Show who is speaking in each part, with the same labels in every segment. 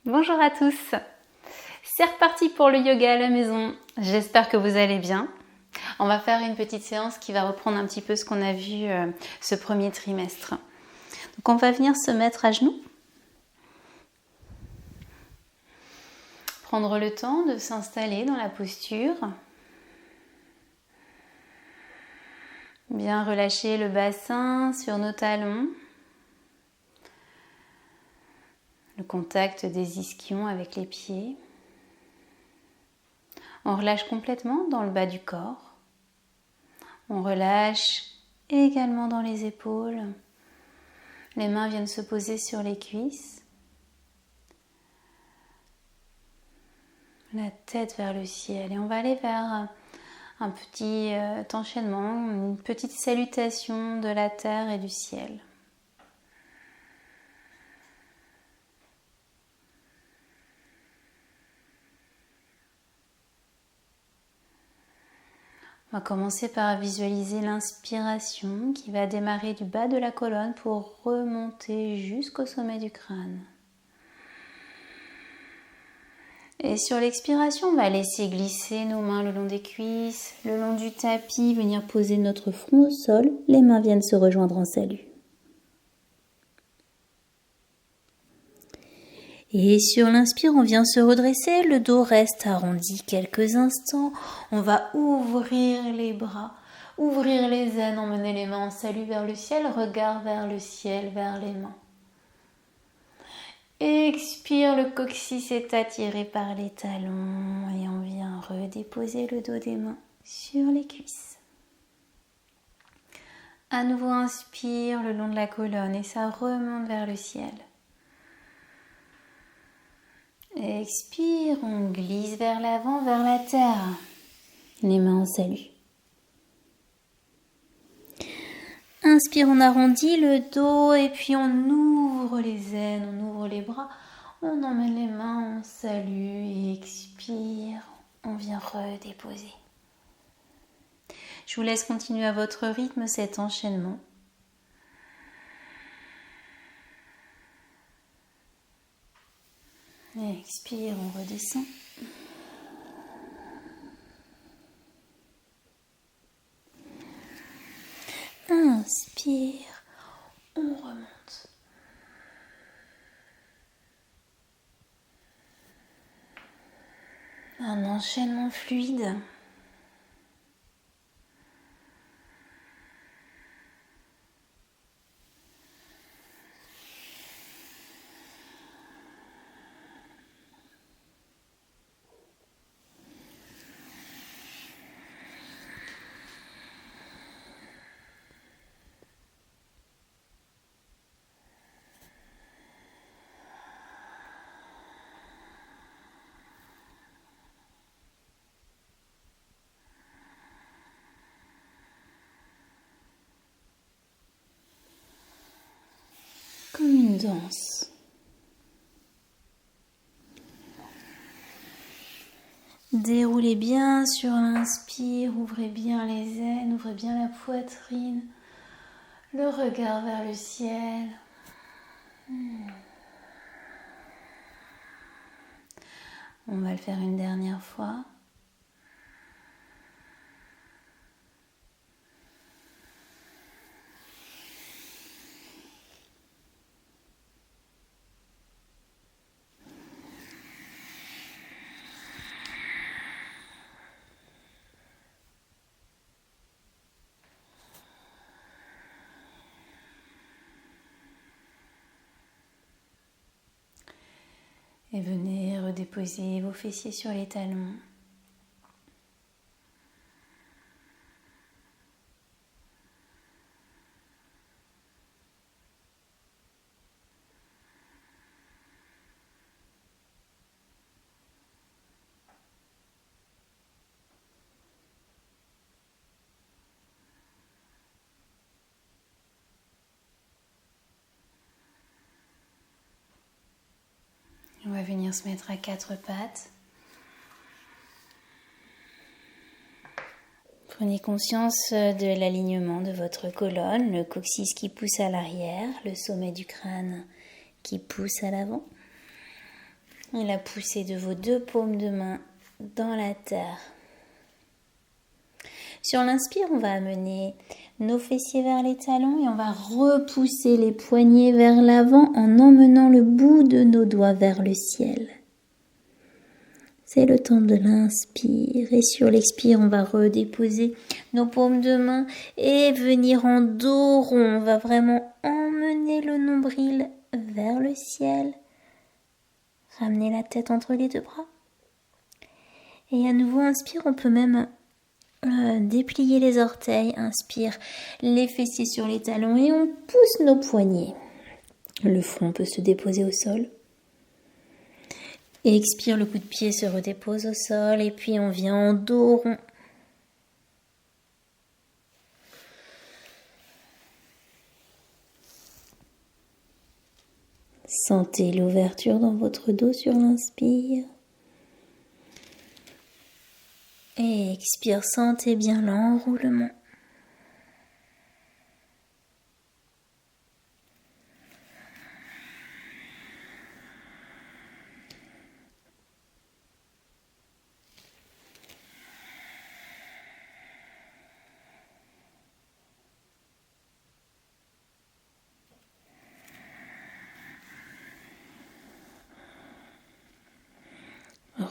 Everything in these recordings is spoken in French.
Speaker 1: Bonjour à tous, c'est reparti pour le yoga à la maison, j'espère que vous allez bien. On va faire une petite séance qui va reprendre un petit peu ce qu'on a vu ce premier trimestre. Donc on va venir se mettre à genoux, prendre le temps de s'installer dans la posture, bien relâcher le bassin sur nos talons, le contact des ischions avec les pieds. On relâche complètement dans le bas du corps. On relâche également dans les épaules. Les mains viennent se poser sur les cuisses. La tête vers le ciel. Et on va aller vers un petit enchaînement, une petite salutation de la terre et du ciel. On va commencer par visualiser l'inspiration qui va démarrer du bas de la colonne pour remonter jusqu'au sommet du crâne. Et sur l'expiration, on va laisser glisser nos mains le long des cuisses, le long du tapis, venir poser notre front au sol. Les mains viennent se rejoindre en salut. Et sur l'inspire, on vient se redresser, le dos reste arrondi quelques instants. On va ouvrir les bras, ouvrir les aines, emmener les mains en salut vers le ciel, regard vers le ciel, vers les mains. Expire, le coccyx est attiré par les talons et on vient redéposer le dos des mains sur les cuisses. À nouveau, inspire le long de la colonne et ça remonte vers le ciel. Expire, on glisse vers l'avant, vers la terre. Les mains en salut. Inspire, on arrondit le dos et puis on ouvre les aines, on ouvre les bras. On emmène les mains en salut et expire, on vient redéposer. Je vous laisse continuer à votre rythme cet enchaînement. Expire, on redescend. Inspire, on remonte. Un enchaînement fluide. Comme une danse. Déroulez bien sur l'inspire, ouvrez bien les aines, ouvrez bien la poitrine, le regard vers le ciel. On va le faire une dernière fois. Et venez redéposer vos fessiers sur les talons. On va venir se mettre à quatre pattes. Prenez conscience de l'alignement de votre colonne, le coccyx qui pousse à l'arrière, le sommet du crâne qui pousse à l'avant. Et la poussée de vos 2 paumes de main dans la terre. Sur l'inspire, on va amener nos fessiers vers les talons et on va repousser les poignets vers l'avant en emmenant le bout de nos doigts vers le ciel. C'est le temps de l'inspire et sur l'expire, on va redéposer nos paumes de main et venir en dos rond. On va vraiment emmener le nombril vers le ciel. Ramener la tête entre les 2 bras. Et à nouveau, inspire, on peut même déplier les orteils. Inspire, les fessiers sur les talons et on pousse nos poignets. Le front peut se déposer au sol. Et expire, le coup de pied se redépose au sol et puis on vient en dos rond. Sentez l'ouverture dans votre dos sur l'inspire. Et expire, sentez bien l'enroulement.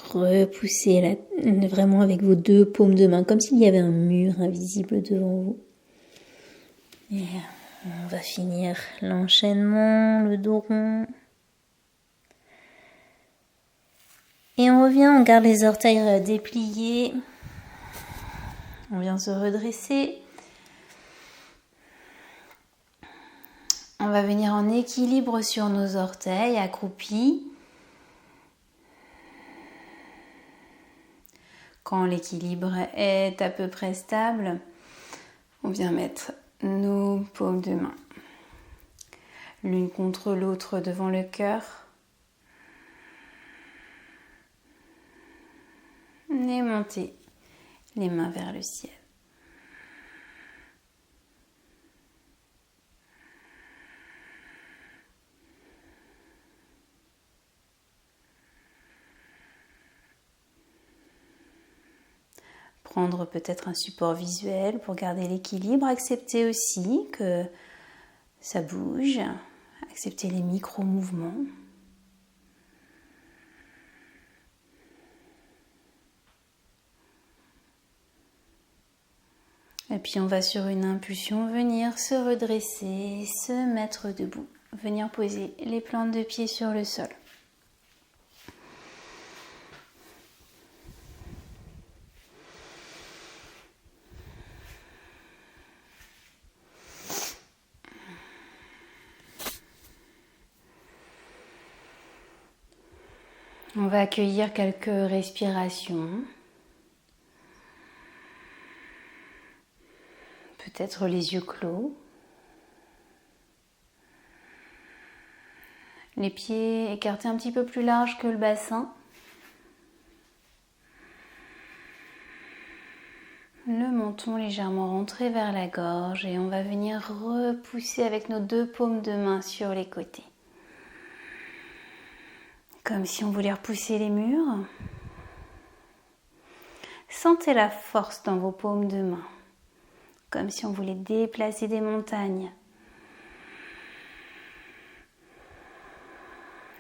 Speaker 1: Repoussez vraiment avec vos 2 paumes de main, comme s'il y avait un mur invisible devant vous. Et on va finir l'enchaînement, le dos rond. Et on revient, on garde les orteils dépliés. On vient se redresser. On va venir en équilibre sur nos orteils, accroupis. Quand l'équilibre est à peu près stable, on vient mettre nos paumes de main l'une contre l'autre devant le cœur. Et monter les mains vers le ciel. Prendre peut-être un support visuel pour garder l'équilibre. Accepter aussi que ça bouge. Accepter les micro-mouvements. Et puis on va sur une impulsion venir se redresser, se mettre debout. Venir poser les plantes de pied sur le sol. On va accueillir quelques respirations. Peut-être les yeux clos. Les pieds écartés un petit peu plus large que le bassin. Le menton légèrement rentré vers la gorge et on va venir repousser avec nos 2 paumes de main sur les côtés. Comme si on voulait repousser les murs. Sentez la force dans vos paumes de main. Comme si on voulait déplacer des montagnes.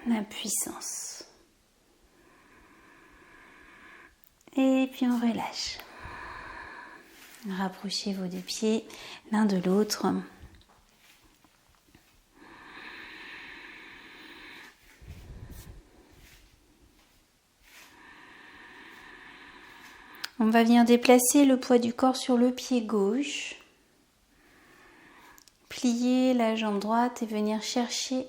Speaker 1: La puissance. Et puis on relâche. Rapprochez vos 2 pieds l'un de l'autre. On va venir déplacer le poids du corps sur le pied gauche. Plier la jambe droite et venir chercher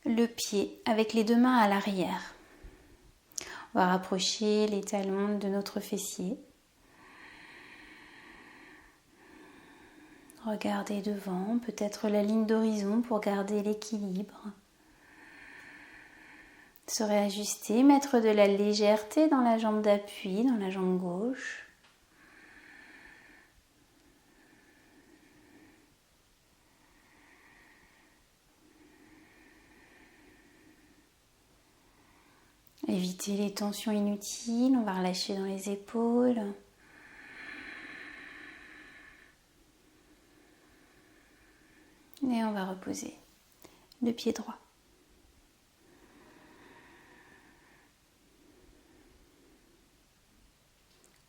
Speaker 1: le pied avec les 2 mains à l'arrière. On va rapprocher les talons de notre fessier. Regardez devant, peut-être la ligne d'horizon pour garder l'équilibre. Se réajuster, mettre de la légèreté dans la jambe d'appui, dans la jambe gauche. Évitez les tensions inutiles, on va relâcher dans les épaules. Et on va reposer le pied droit.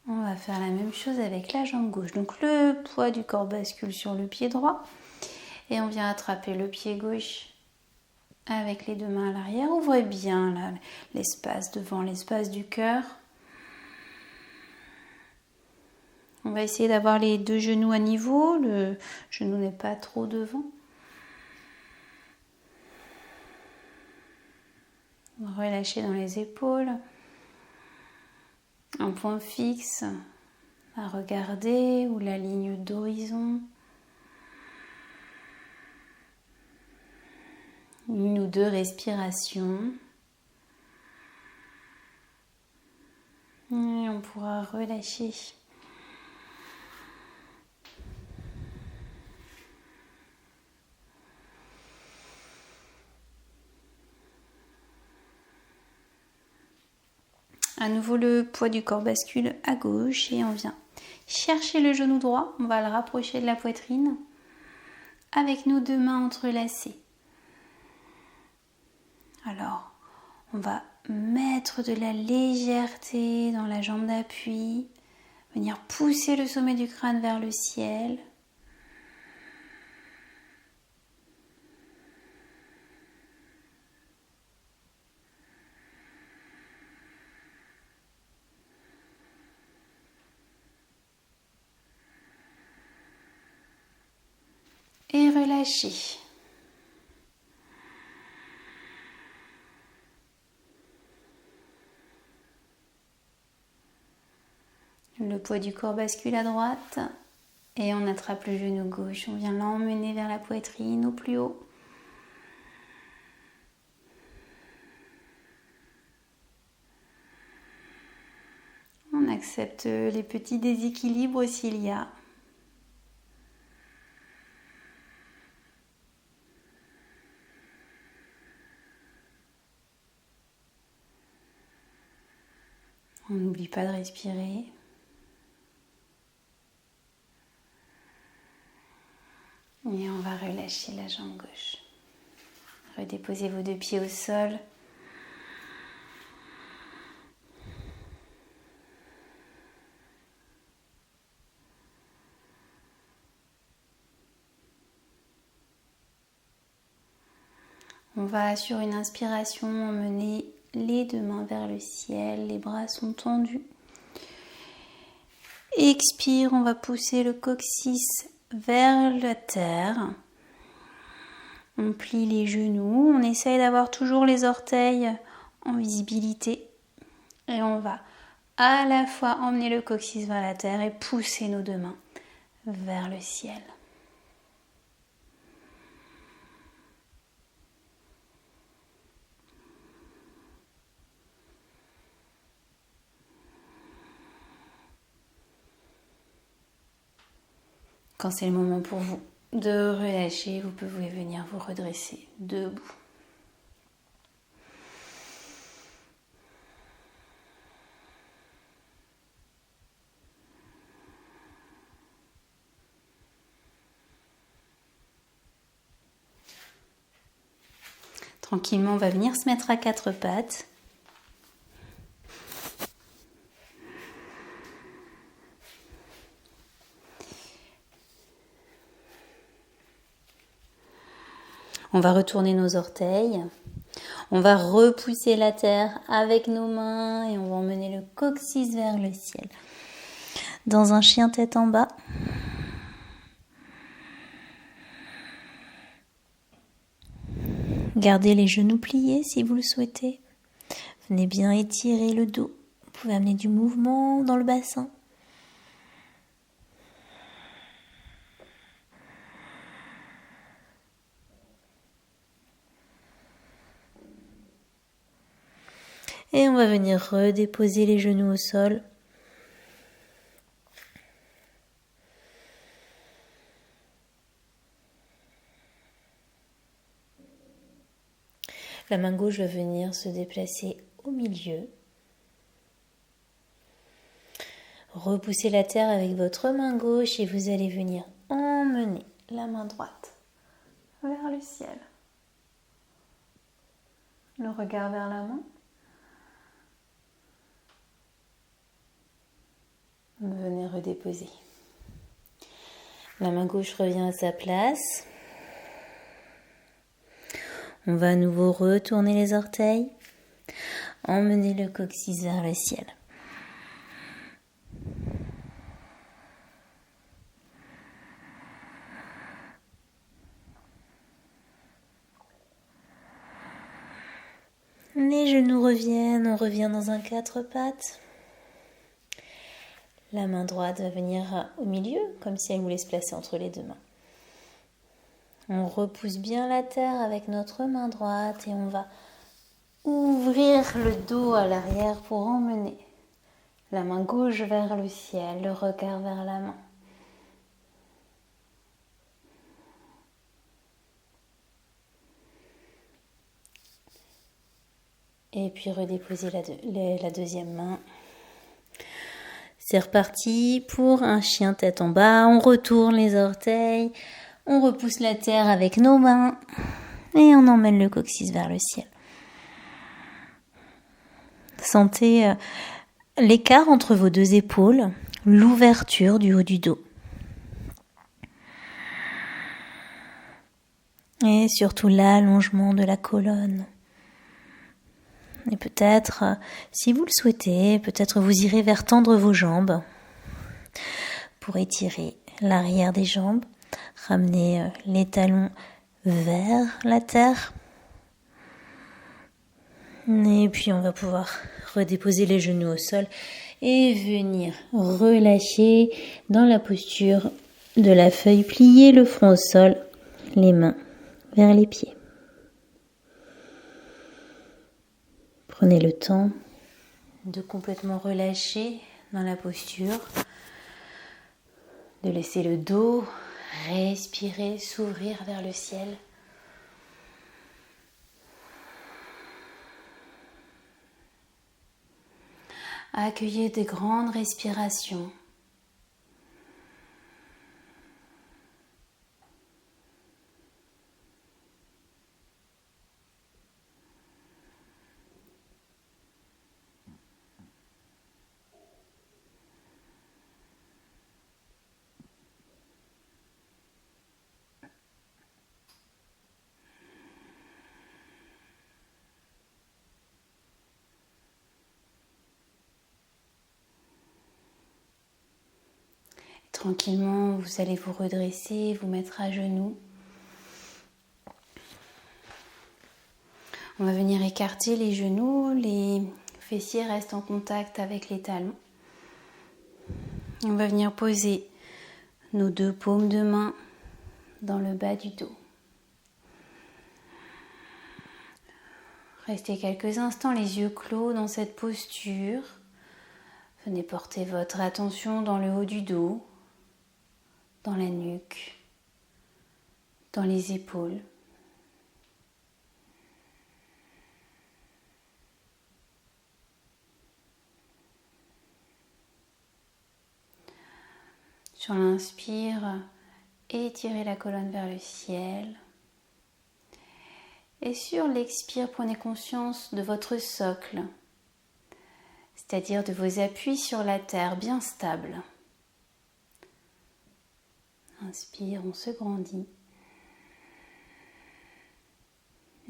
Speaker 1: On va faire la même chose avec la jambe gauche. Donc le poids du corps bascule sur le pied droit. Et on vient attraper le pied gauche avec les deux mains à l'arrière. Ouvrez bien là, l'espace devant, l'espace du cœur. On va essayer d'avoir les deux genoux à niveau. Le genou n'est pas trop devant. Relâchez dans les épaules. Un point fixe à regarder ou la ligne d'horizon. Une ou deux respirations. Et on pourra relâcher. À nouveau, le poids du corps bascule à gauche et on vient chercher le genou droit. On va le rapprocher de la poitrine avec nos deux mains entrelacées. Alors, on va mettre de la légèreté dans la jambe d'appui, venir pousser le sommet du crâne vers le ciel. Et relâcher. Le poids du corps bascule à droite et on attrape le genou gauche. On vient l'emmener vers la poitrine au plus haut. On accepte les petits déséquilibres s'il y a. On n'oublie pas de respirer. Et on va relâcher la jambe gauche. Redéposez vos deux pieds au sol. On va sur une inspiration emmener les deux mains vers le ciel, les bras sont tendus. Expire, on va pousser le coccyx vers la terre. On plie les genoux, on essaye d'avoir toujours les orteils en visibilité. Et on va à la fois emmener le coccyx vers la terre et pousser nos deux mains vers le ciel. Quand c'est le moment pour vous de relâcher, vous pouvez venir vous redresser debout. Tranquillement, on va venir se mettre à quatre pattes. On va retourner nos orteils. On va repousser la terre avec nos mains et on va emmener le coccyx vers le ciel. Dans un chien tête en bas. Gardez les genoux pliés si vous le souhaitez. Venez bien étirer le dos. Vous pouvez amener du mouvement dans le bassin. Et on va venir redéposer les genoux au sol. La main gauche va venir se déplacer
Speaker 2: au milieu. Repoussez la terre avec votre main gauche et vous allez venir emmener la main droite vers le ciel. Le regard vers la main. Venez redéposer. La main gauche revient à sa place. On va à nouveau retourner les orteils. Emmener le coccyx vers le ciel. Les genoux reviennent, on revient dans un 4 pattes. La main droite va venir au milieu, comme si elle voulait se placer entre les deux mains. On repousse bien la terre avec notre main droite et on va ouvrir le dos à l'arrière pour emmener la main gauche vers le ciel, le regard vers la main. Et puis redéposer la deuxième main. C'est reparti pour un chien tête en bas. On retourne les orteils. On repousse la terre avec nos mains. Et on emmène le coccyx vers le ciel. Sentez l'écart entre vos deux épaules. L'ouverture du haut du dos. Et surtout l'allongement de la colonne. Et peut-être, si vous le souhaitez, peut-être vous irez vers tendre vos jambes pour étirer l'arrière des jambes, ramener les talons vers la terre. Et puis on va pouvoir redéposer les genoux au sol et venir relâcher dans la posture de la feuille, plier le front au sol, les mains vers les pieds. Prenez le temps de complètement relâcher dans la posture, de laisser le dos respirer, s'ouvrir vers le ciel. Accueillez des grandes respirations. Tranquillement, vous allez vous redresser, vous mettre à genoux. On va venir écarter les genoux, les fessiers restent en contact avec les talons. On va venir poser nos deux paumes de main dans le bas du dos. Restez quelques instants les yeux clos dans cette posture. Venez porter votre attention dans le haut du dos, dans la nuque, dans les épaules. Sur l'inspire, étirez la colonne vers le ciel. Et sur l'expire, prenez conscience de votre socle, c'est-à-dire de vos appuis sur la terre bien stables. Inspire, on se grandit.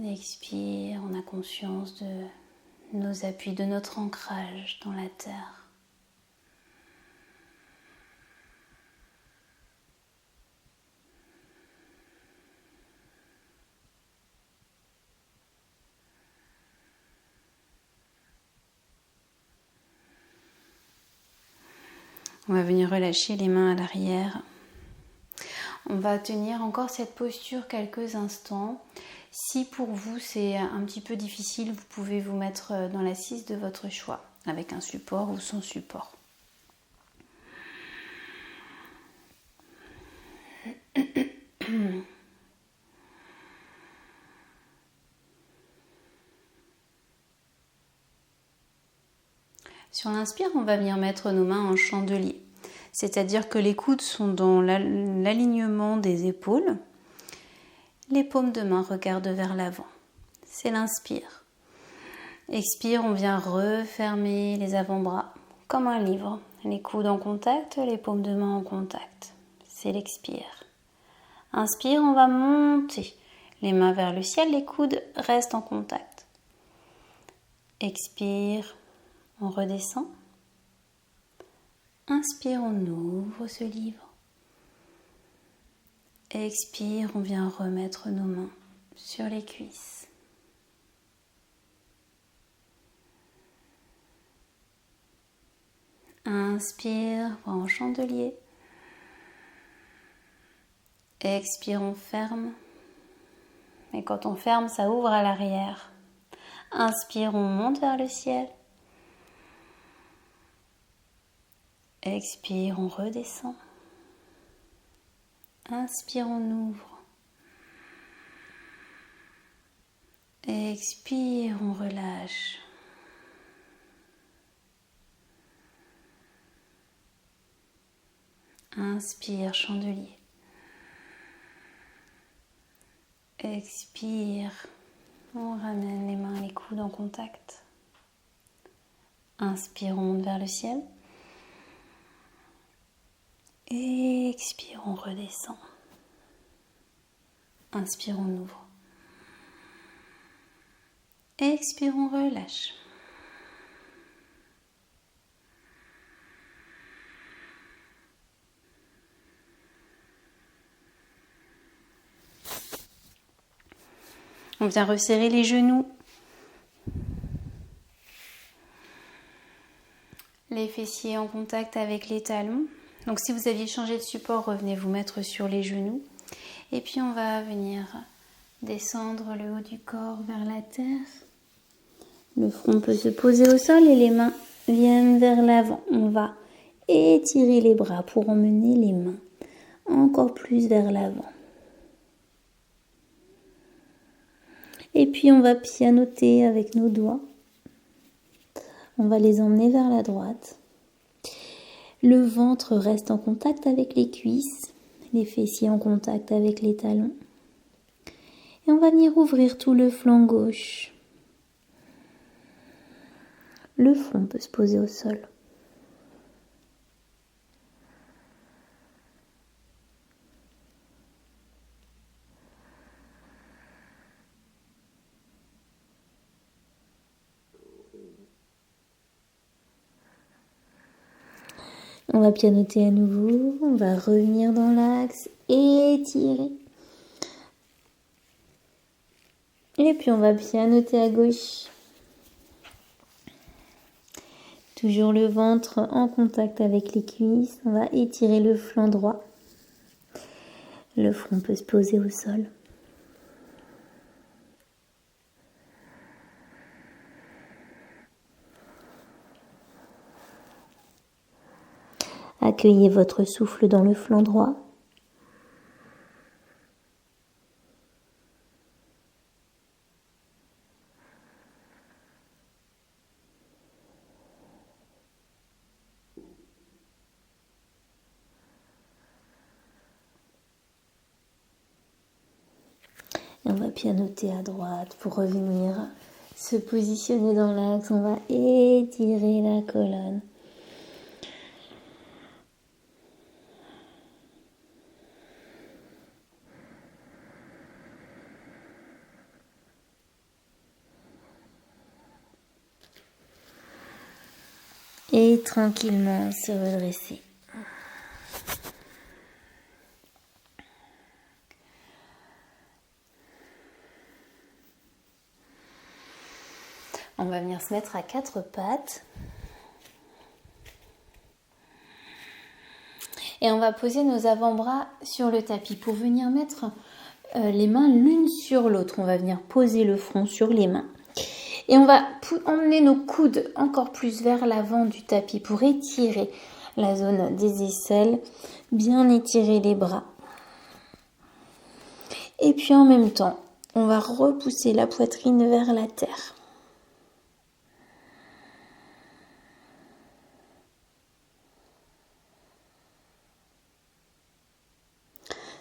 Speaker 2: Expire, on a conscience de nos appuis, de notre ancrage dans la terre. On va venir relâcher les mains à l'arrière. On va tenir encore cette posture quelques instants. Si pour vous c'est un petit peu difficile, vous pouvez vous mettre dans l'assise de votre choix, avec un support ou sans support.
Speaker 1: Sur l'inspire, on va venir mettre nos mains en chandelier. C'est-à-dire que les coudes sont dans l'alignement des épaules. Les paumes de main regardent vers l'avant. C'est l'inspire. Expire, on vient refermer les avant-bras comme un livre. Les coudes en contact, les paumes de main en contact. C'est l'expire. Inspire, on va monter les mains vers le ciel, les coudes restent en contact. Expire, on redescend. Inspire, on ouvre ce livre. Expire, on vient remettre nos mains sur les cuisses. Inspire, bras en chandelier. Expire, on ferme. Et quand on ferme, ça ouvre à l'arrière. Inspire, on monte vers le ciel. Expire, on redescend. Inspire, on ouvre. Expire, on relâche. Inspire, chandelier. Expire, on ramène les mains et les coudes en contact. Inspire, on monte vers le ciel. Expire, on redescend. Inspire, on ouvre. Expire, on relâche. On vient resserrer les genoux. Les fessiers en contact avec les talons. Donc si vous aviez changé de support, revenez vous mettre sur les genoux. Et puis on va venir descendre le haut du corps vers la terre. Le front peut se poser au sol et les mains viennent vers l'avant. On va étirer les bras pour emmener les mains encore plus vers l'avant. Et puis on va pianoter avec nos doigts. On va les emmener vers la droite. Le ventre reste en contact avec les cuisses, les fessiers en contact avec les talons. Et on va venir ouvrir tout le flanc gauche. Le front peut se poser au sol. On va pianoter à nouveau, on va revenir dans l'axe, étirer. Et puis on va pianoter à gauche. Toujours le ventre en contact avec les cuisses, on va étirer le flanc droit. Le front peut se poser au sol. Accueillez votre souffle dans le flanc droit. Et on va pianoter à droite pour revenir se positionner dans l'axe. On va étirer la colonne. Et tranquillement se redresser. On va venir se mettre à quatre pattes. Et on va poser nos avant-bras sur le tapis pour venir mettre les mains l'une sur l'autre. On va venir poser le front sur les mains. Et on va emmener nos coudes encore plus vers l'avant du tapis pour étirer la zone des aisselles, bien étirer les bras. Et puis en même temps, on va repousser la poitrine vers la terre.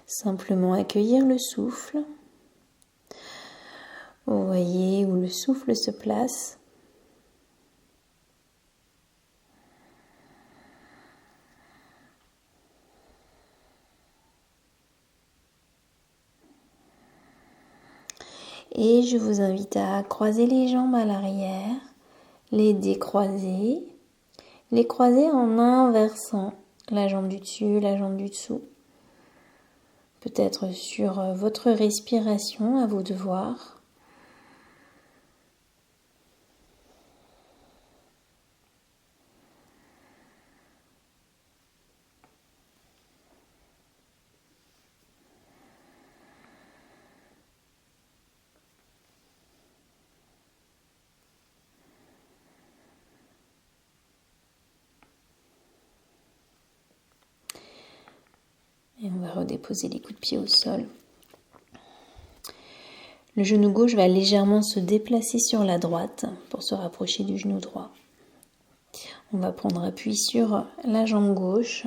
Speaker 2: Simplement accueillir le souffle. Vous voyez où le souffle se place. Et je vous invite à croiser les jambes à l'arrière, les décroiser, les croiser en inversant la jambe du dessus, la jambe du dessous. Peut-être sur votre respiration, à vous de voir. Et on va redéposer les coups de pied au sol. Le genou gauche va légèrement se déplacer sur la droite pour se rapprocher du genou droit. On va prendre appui sur la jambe gauche.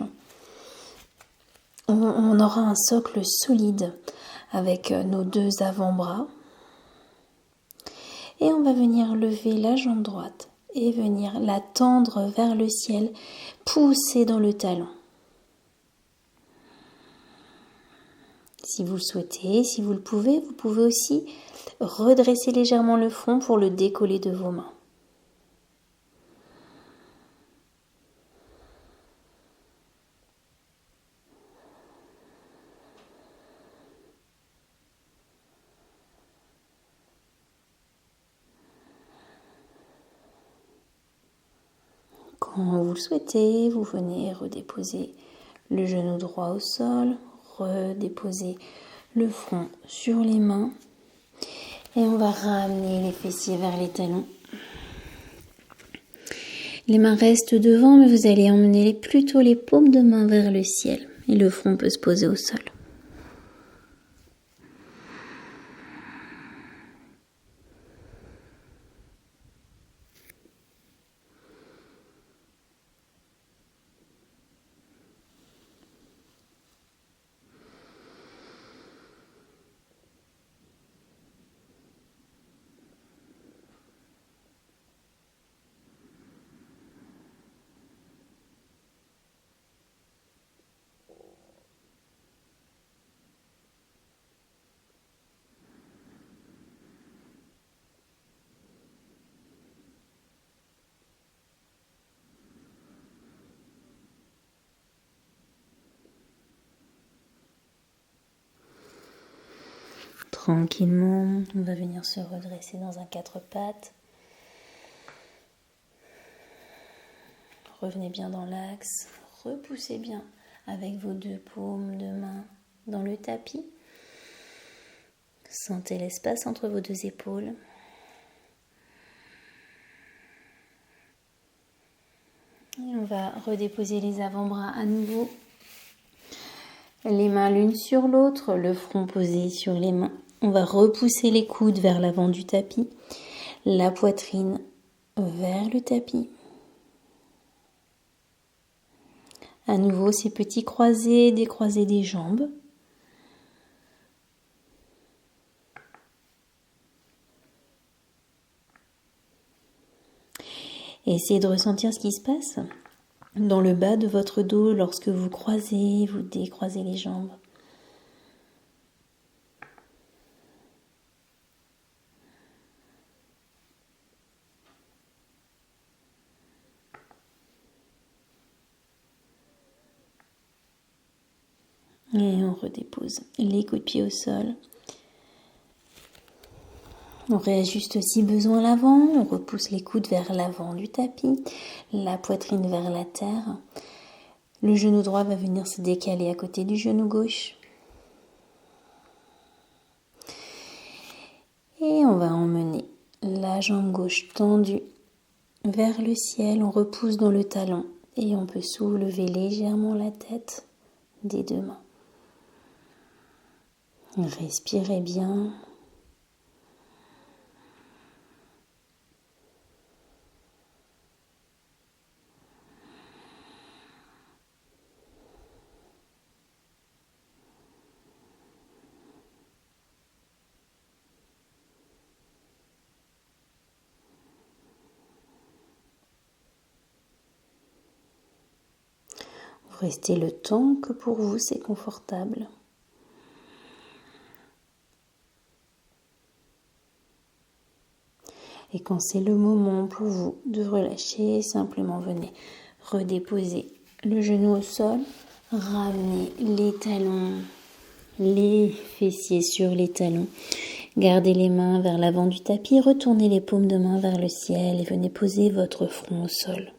Speaker 2: On aura un socle solide avec nos deux avant-bras. Et on va venir lever la jambe droite et venir la tendre vers le ciel, pousser dans le talon. Si vous le souhaitez, si vous le pouvez, vous pouvez aussi redresser légèrement le front pour le décoller de vos mains. Quand vous le souhaitez, vous venez redéposer le genou droit au sol, redéposer le front sur les mains et on va ramener les fessiers vers les talons. Les mains restent devant, mais vous allez emmener plutôt les paumes de main vers le ciel et le front peut se poser au sol. Tranquillement, on va venir se redresser dans un quatre pattes. Revenez bien dans l'axe, repoussez bien avec vos deux paumes de main dans le tapis. Sentez l'espace entre vos deux épaules. Et on va redéposer les avant-bras à nouveau. Les mains l'une sur l'autre, le front posé sur les mains. On va repousser les coudes vers l'avant du tapis, la poitrine vers le tapis. À nouveau, ces petits croisés, décroisés des jambes. Et essayez de ressentir ce qui se passe dans le bas de votre dos lorsque vous croisez, vous décroisez les jambes. Et on redépose les coups de pied au sol. On réajuste si besoin l'avant, on repousse les coudes vers l'avant du tapis, la poitrine vers la terre. Le genou droit va venir se décaler à côté du genou gauche. Et on va emmener la jambe gauche tendue vers le ciel. On repousse dans le talon et on peut soulever légèrement la tête des deux mains. Respirez bien. restez le temps que pour vous c'est confortable. Et quand c'est le moment pour vous de relâcher, simplement venez redéposer le genou au sol, ramenez les talons, les fessiers sur les talons. Gardez les mains vers l'avant du tapis, retournez les paumes de main vers le ciel et venez poser votre front au sol.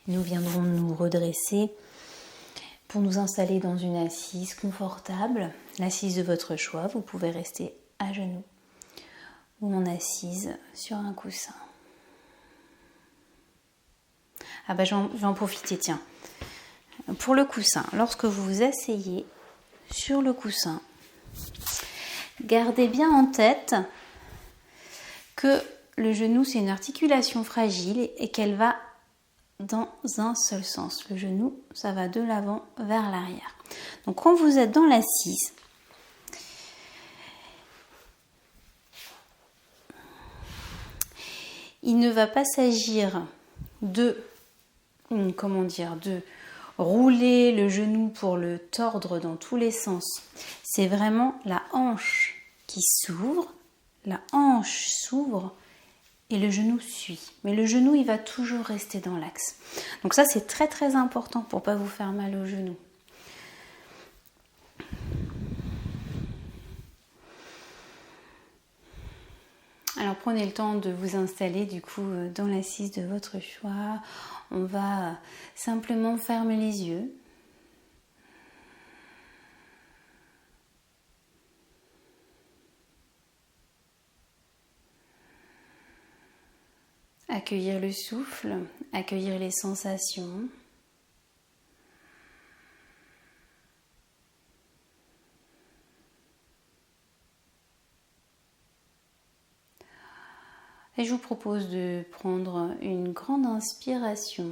Speaker 2: Nous viendrons nous redresser pour nous installer dans une assise confortable, l'assise de votre choix. Vous pouvez rester à genoux ou en assise sur un coussin. Ah bah je vais en profiter, tiens. Pour le coussin, lorsque vous vous asseyez sur le coussin, gardez bien en tête que le genou c'est une articulation fragile et qu'elle va dans un seul sens. Le genou, ça va de l'avant vers l'arrière. Donc quand vous êtes dans l'assise, il ne va pas s'agir de rouler le genou pour le tordre dans tous les sens. C'est vraiment la hanche qui s'ouvre, et le genou suit. Mais le genou, il va toujours rester dans l'axe. Donc ça, c'est très très important pour ne pas vous faire mal au genou. Alors prenez le temps de vous installer du coup dans l'assise de votre choix. On va simplement fermer les yeux. Accueillir le souffle, accueillir les sensations. Et je vous propose de prendre une grande inspiration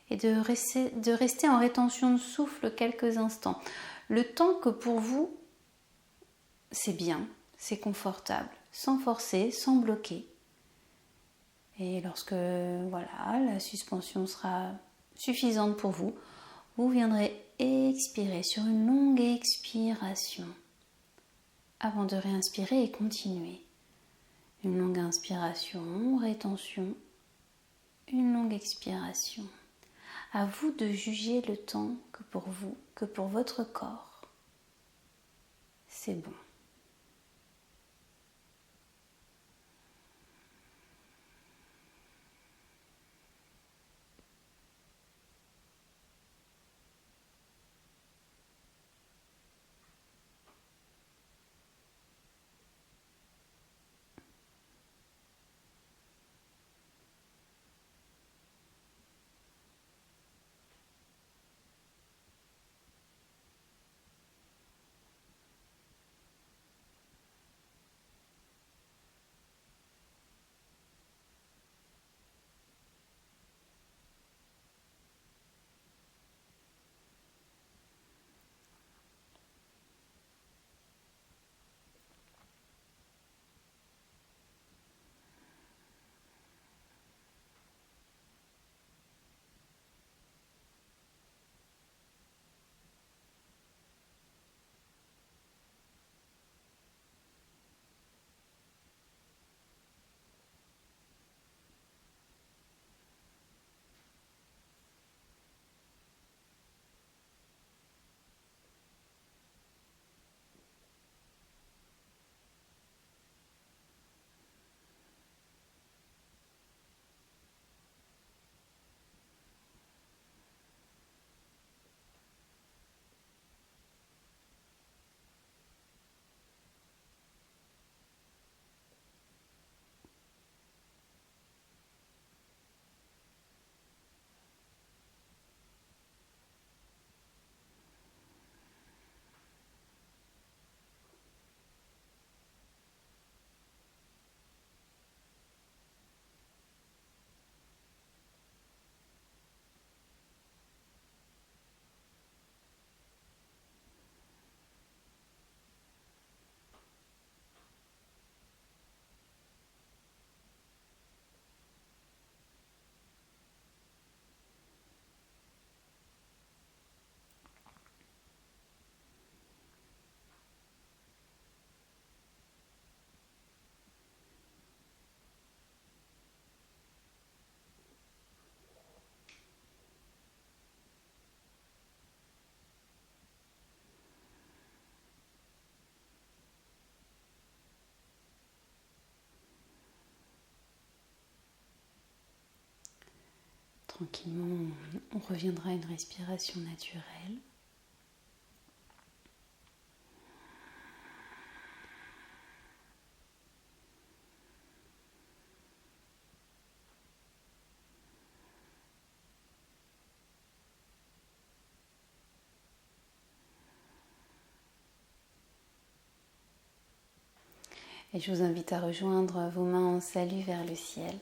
Speaker 2: et de rester en rétention de souffle quelques instants. Le temps que pour vous, c'est bien, c'est confortable, sans forcer, sans bloquer. Et lorsque la suspension sera suffisante pour vous, vous viendrez expirer sur une longue expiration avant de réinspirer et continuer. Une longue inspiration, rétention, une longue expiration. À vous de juger le temps que pour vous, que pour votre corps, c'est bon.
Speaker 1: tranquillement, on reviendra à une respiration naturelle. Et je vous invite à rejoindre vos mains en salut vers le ciel.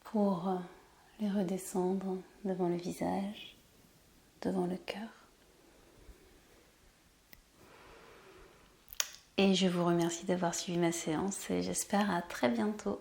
Speaker 1: Pour les redescendre devant le visage, devant le cœur. Et je vous remercie d'avoir suivi ma séance et j'espère à très bientôt.